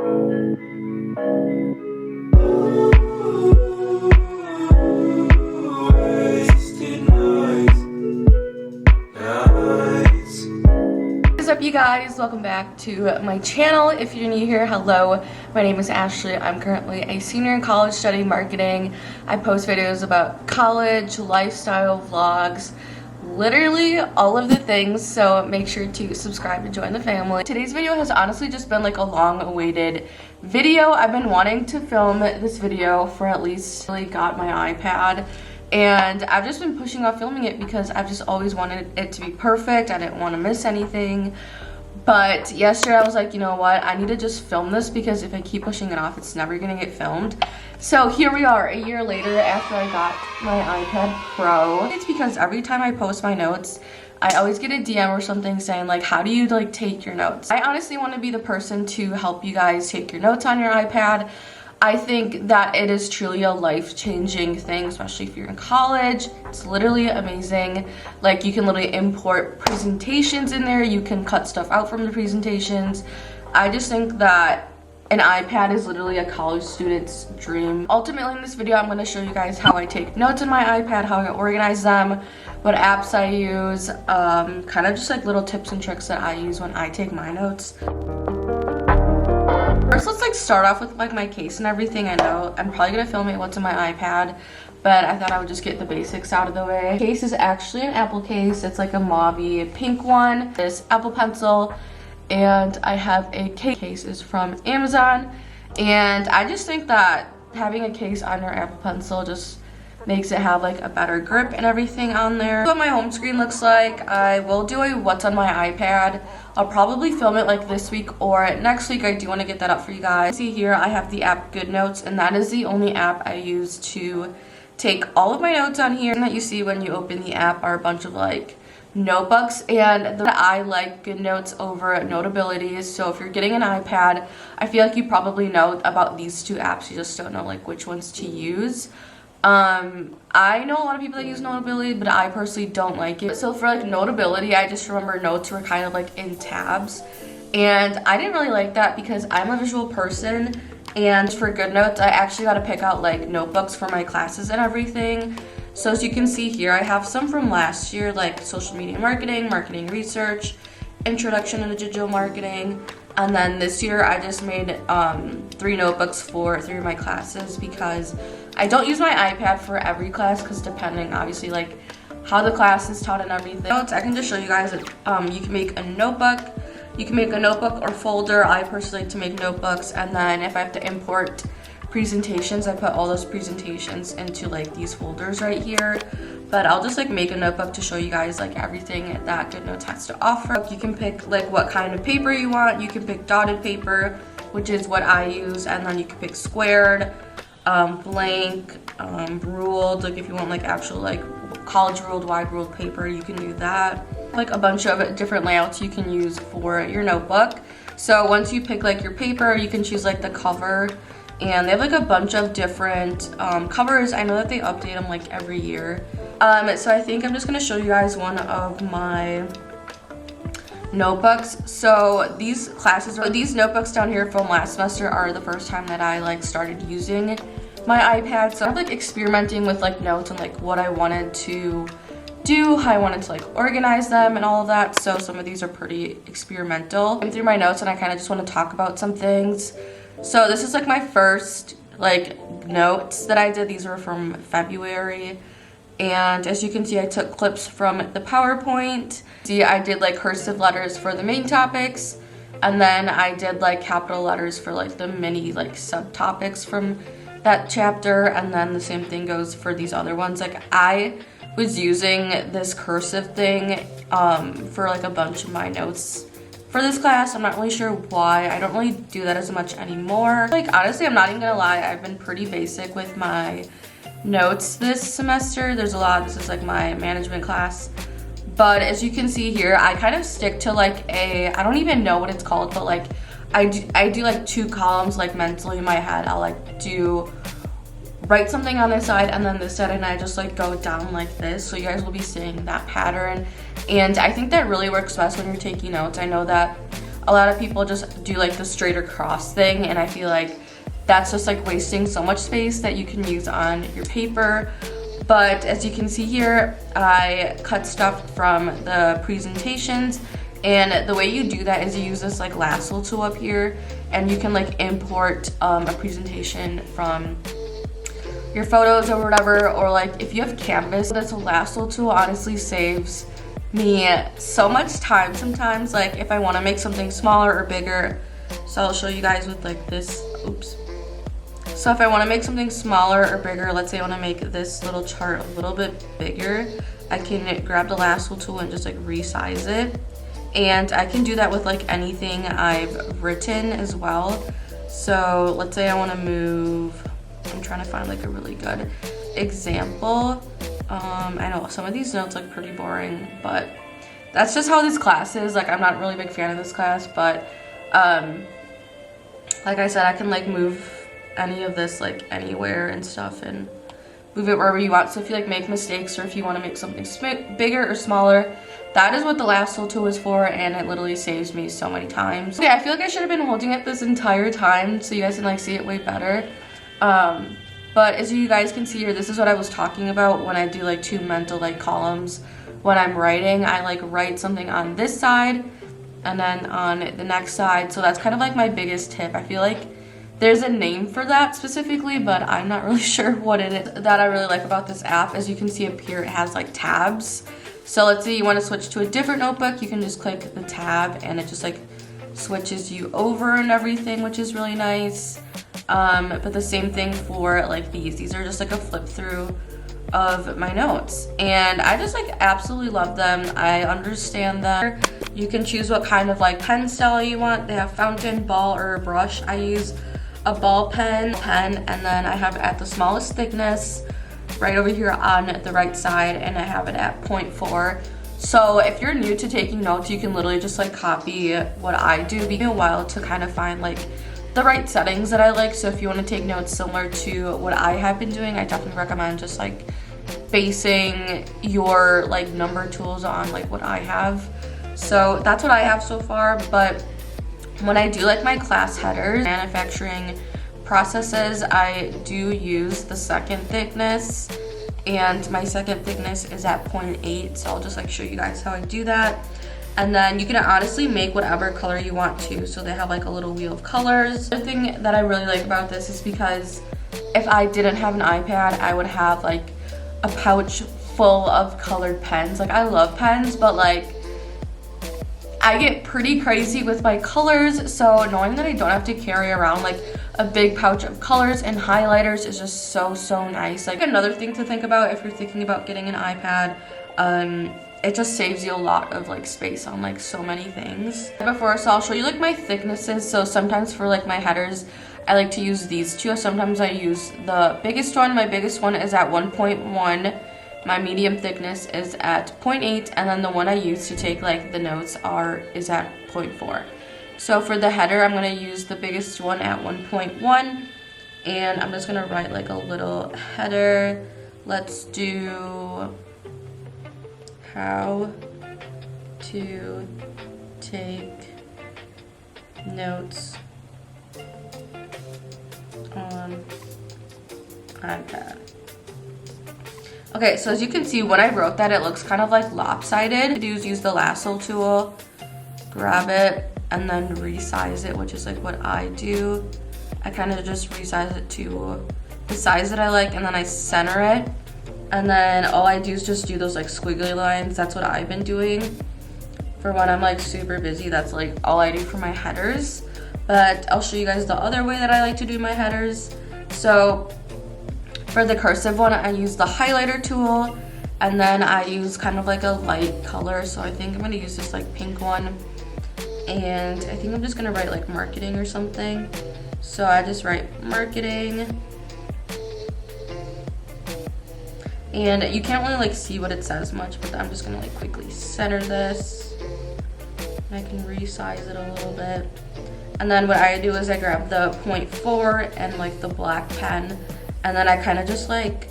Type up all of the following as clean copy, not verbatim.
What's up, you guys? Welcome back to my channel. If you're new here, hello. My name is Ashley. I'm currently a senior in college studying marketing. I post videos about college, lifestyle, vlogs, literally all of the things, so make sure to subscribe and join the family. Today's video has honestly just been like a long-awaited video. I've been wanting to film this video for at least I got my iPad, and I've just been pushing off filming it because I've just always wanted it to be perfect. I didn't want to miss anything. But yesterday I was like, you know what, I need to just film this because if I keep pushing it off, it's never gonna get filmed. So here we are, a year later after I got my iPad Pro. It's because every time I post my notes, I always get a DM or something saying like, how do you like take your notes? I honestly want to be the person to help you guys take your notes on your iPad. I think that it is truly a life-changing thing, especially if you're in college. It's literally amazing. Like, you can literally import presentations in there. You can cut stuff out from the presentations. I just think that an iPad is literally a college student's dream. Ultimately, in this video, I'm going to show you guys how I take notes on my iPad, how I organize them, what apps I use, kind of just like little tips and tricks that I use when I take my notes. First, let's like start off with like my case and everything. I know I'm probably gonna film it what's in my iPad, but I thought I would just get the basics out of the way. The case is actually an Apple case. It's like a mauvey pink one. This Apple Pencil, and I have a case is from Amazon, and I just think that having a case on your Apple Pencil just makes it have like a better grip and everything on there. What my home screen looks like, I will do a what's on my iPad. I'll probably film it like this week or next week. I do want to get that up for you guys. See here, I have the app Good Notes, and that is the only app I use to take all of my notes on here. And that you see when you open the app are a bunch of like notebooks, and I like Good Notes over Notabilities. So if you're getting an iPad, I feel like you probably know about these two apps. You just don't know like which ones to use. I know a lot of people that use Notability, but I personally don't like it. So for like Notability, I just remember notes were kind of like in tabs, and I didn't really like that because I'm a visual person. And for Good Notes, I actually got to pick out like notebooks for my classes and everything. So as you can see here, I have some from last year, like social media marketing, marketing research, introduction to digital marketing. And then this year I just made 3 notebooks for 3 of my classes because I don't use my iPad for every class, because depending obviously like how the class is taught and everything. I can just show you guys that you can make a notebook. You can make a notebook or folder. I personally like to make notebooks, and then if I have to import presentations, I put all those presentations into like these folders right here. But I'll just like make a notebook to show you guys like everything that Good Notes has to offer. You can pick like what kind of paper you want. You can pick dotted paper, which is what I use, and then you can pick squared, blank, ruled. Like if you want like actual like college ruled, wide ruled paper, you can do that. Like a bunch of different layouts you can use for your notebook. So once you pick like your paper, you can choose like the cover. And they have like a bunch of different covers. I know that they update them like every year. So I think I'm just gonna show you guys one of my notebooks. So these notebooks down here from last semester are the first time that I like started using my iPad. So I'm like experimenting with like notes and like what I wanted to do, how I wanted to like organize them and all of that. So some of these are pretty experimental. I'm through my notes and I kind of just want to talk about some things. So this is like my first like notes that I did. These were from February, and as you can see, I took clips from the PowerPoint. See, I did like cursive letters for the main topics, and then I did like capital letters for like the mini like subtopics from that chapter, and then the same thing goes for these other ones. Like I was using this cursive thing for like a bunch of my notes for this class. I'm not really sure why. I don't really do that as much anymore. Like honestly, I'm not even gonna lie, I've been pretty basic with my notes this semester. There's a lot. This is like my management class, but as you can see here, I kind of stick to like I don't even know what it's called, but like I do like 2 columns like mentally in my head. I'll like write something on this side and then this side, and I just like go down like this. So you guys will be seeing that pattern, and I think that really works best when you're taking notes. I know that a lot of people just do like the straight across thing, and I feel like that's just like wasting so much space that you can use on your paper. But as you can see here, I cut stuff from the presentations, and the way you do that is you use this like lasso tool up here, and you can like import a presentation from your photos or whatever, or like if you have Canvas, this lasso tool honestly saves me so much time sometimes, like if I want to make something smaller or bigger. So I'll show you guys with like this, oops. So if I want to make something smaller or bigger, let's say I want to make this little chart a little bit bigger, I can grab the lasso tool and just like resize it. And I can do that with like anything I've written as well. So let's say I want to move, I'm trying to find like a really good example. I know some of these notes look pretty boring, but that's just how this class is. Like I'm not really a big fan of this class, but like I said, I can like move any of this like anywhere and stuff and move it wherever you want. So if you like make mistakes, or if you want to make something bigger or smaller, that is what the lasso tool is for, and it literally saves me so many times. Okay, I feel like I should have been holding it this entire time so you guys can like see it way better. But as you guys can see here, this is what I was talking about when I do like two mental like columns. When I'm writing, I like write something on this side and then on the next side. So that's kind of like my biggest tip. I feel like there's a name for that specifically, but I'm not really sure what it is. That I really like about this app, as you can see up here, it has like tabs. So let's say you want to switch to a different notebook, you can just click the tab and it just like switches you over and everything, which is really nice. But the same thing for like these are just like a flip through of my notes, and I just like absolutely love them. I understand them. You can choose what kind of like pen style you want. They have fountain, ball, or a brush. I use a ball pen, and then I have it at the smallest thickness right over here on the right side, and I have it at 0.4. So if you're new to taking notes, you can literally just like copy what I do. It takes me a while to kind of find like the right settings that I like. So if you want to take notes similar to what I have been doing, I definitely recommend just like basing your like number tools on like what I have. So that's what I have so far. But when I do like my class headers, manufacturing processes, I do use the second thickness, and my second thickness is at 0.8. So I'll just like show you guys how I do that. And then you can honestly make whatever color you want to. So they have like a little wheel of colors. The thing that I really like about this is because if I didn't have an iPad, I would have like a pouch full of colored pens. Like I love pens, but like I get pretty crazy with my colors. So knowing that I don't have to carry around like a big pouch of colors and highlighters is just so nice. Like another thing to think about if you're thinking about getting an iPad, it just saves you a lot of like space on like so many things. So I'll show you like my thicknesses. So sometimes for like my headers, I like to use these two. Sometimes I use the biggest one. My biggest one is at 1.1. My medium thickness is at 0.8, and then the one I use to take like the notes is at 0.4. So for the header, I'm gonna use the biggest one at 1.1, and I'm just gonna write like a little header. Let's do how to take notes on iPad. Okay, so as you can see, when I wrote that, it looks kind of like lopsided. What I do is use the lasso tool, grab it, and then resize it, which is like what I do. I kind of just resize it to the size that I like, and then I center it. And then all I do is just do those like squiggly lines. That's what I've been doing for when I'm like super busy. That's like all I do for my headers. But I'll show you guys the other way that I like to do my headers. So for the cursive one, I use the highlighter tool, and then I use kind of like a light color. So I think I'm gonna use this like pink one, and I think I'm just gonna write like marketing or something. So I just write marketing, and you can't really like see what it says much, but I'm just gonna like quickly center this. I can resize it a little bit. And then what I do is I grab the 0.4 and like the black pen, and then I kind of just like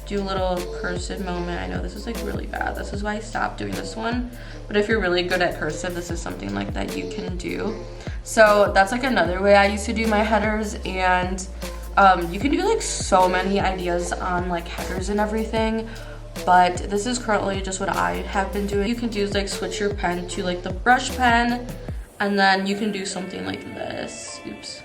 do a little cursive moment. I know this is like really bad. This is why I stopped doing this one. But if you're really good at cursive, this is something like that you can do. So that's like another way I used to do my headers. And you can do like so many ideas on like headers and everything. But this is currently just what I have been doing. You can do is like switch your pen to like the brush pen. And then you can do something like this. Oops.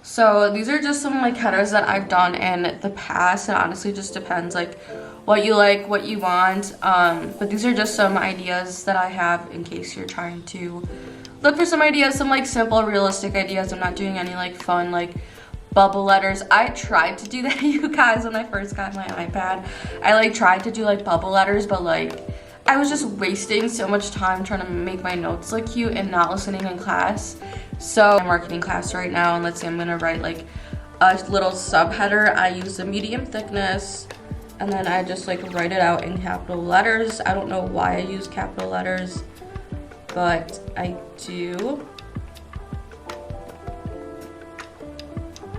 So these are just some like headers that I've done in the past. It honestly just depends like what you like, what you want. But these are just some ideas that I have in case you're trying to look for some ideas, some like simple, realistic ideas. I'm not doing any like fun like bubble letters. I tried to do that, you guys, when I first got my iPad. I like tried to do like bubble letters, but like I was just wasting so much time trying to make my notes look cute and not listening in class. So I'm marketing class right now, and let's say I'm gonna write like a little subheader. I use a medium thickness, and then I just like write it out in capital letters. I don't know why I use capital letters, but I do.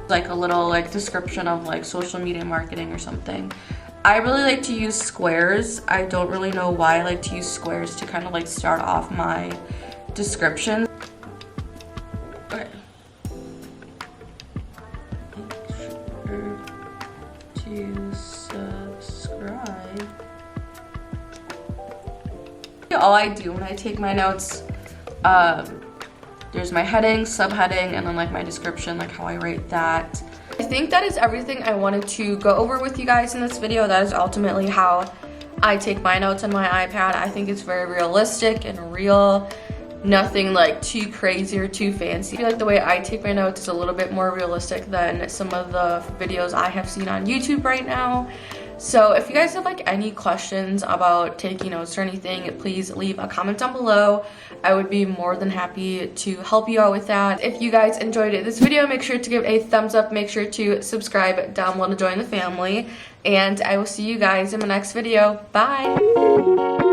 Like a little like description of like social media marketing or something. I really like to use squares. I don't really know why I like to use squares to kind of like start off my description. Okay. Make sure to subscribe. All I do when I take my notes, there's my heading, subheading, and then like my description, like how I write that. I think that is everything I wanted to go over with you guys in this video. That is ultimately how I take my notes on my iPad. I think it's very realistic and real. Nothing like too crazy or too fancy. I feel like the way I take my notes is a little bit more realistic than some of the videos I have seen on YouTube right now. So if you guys have like any questions about taking notes or anything, please leave a comment down below. I would be more than happy to help you out with that. If you guys enjoyed this video, make sure to give it a thumbs up. Make sure to subscribe down below to join the family. And I will see you guys in my next video. Bye!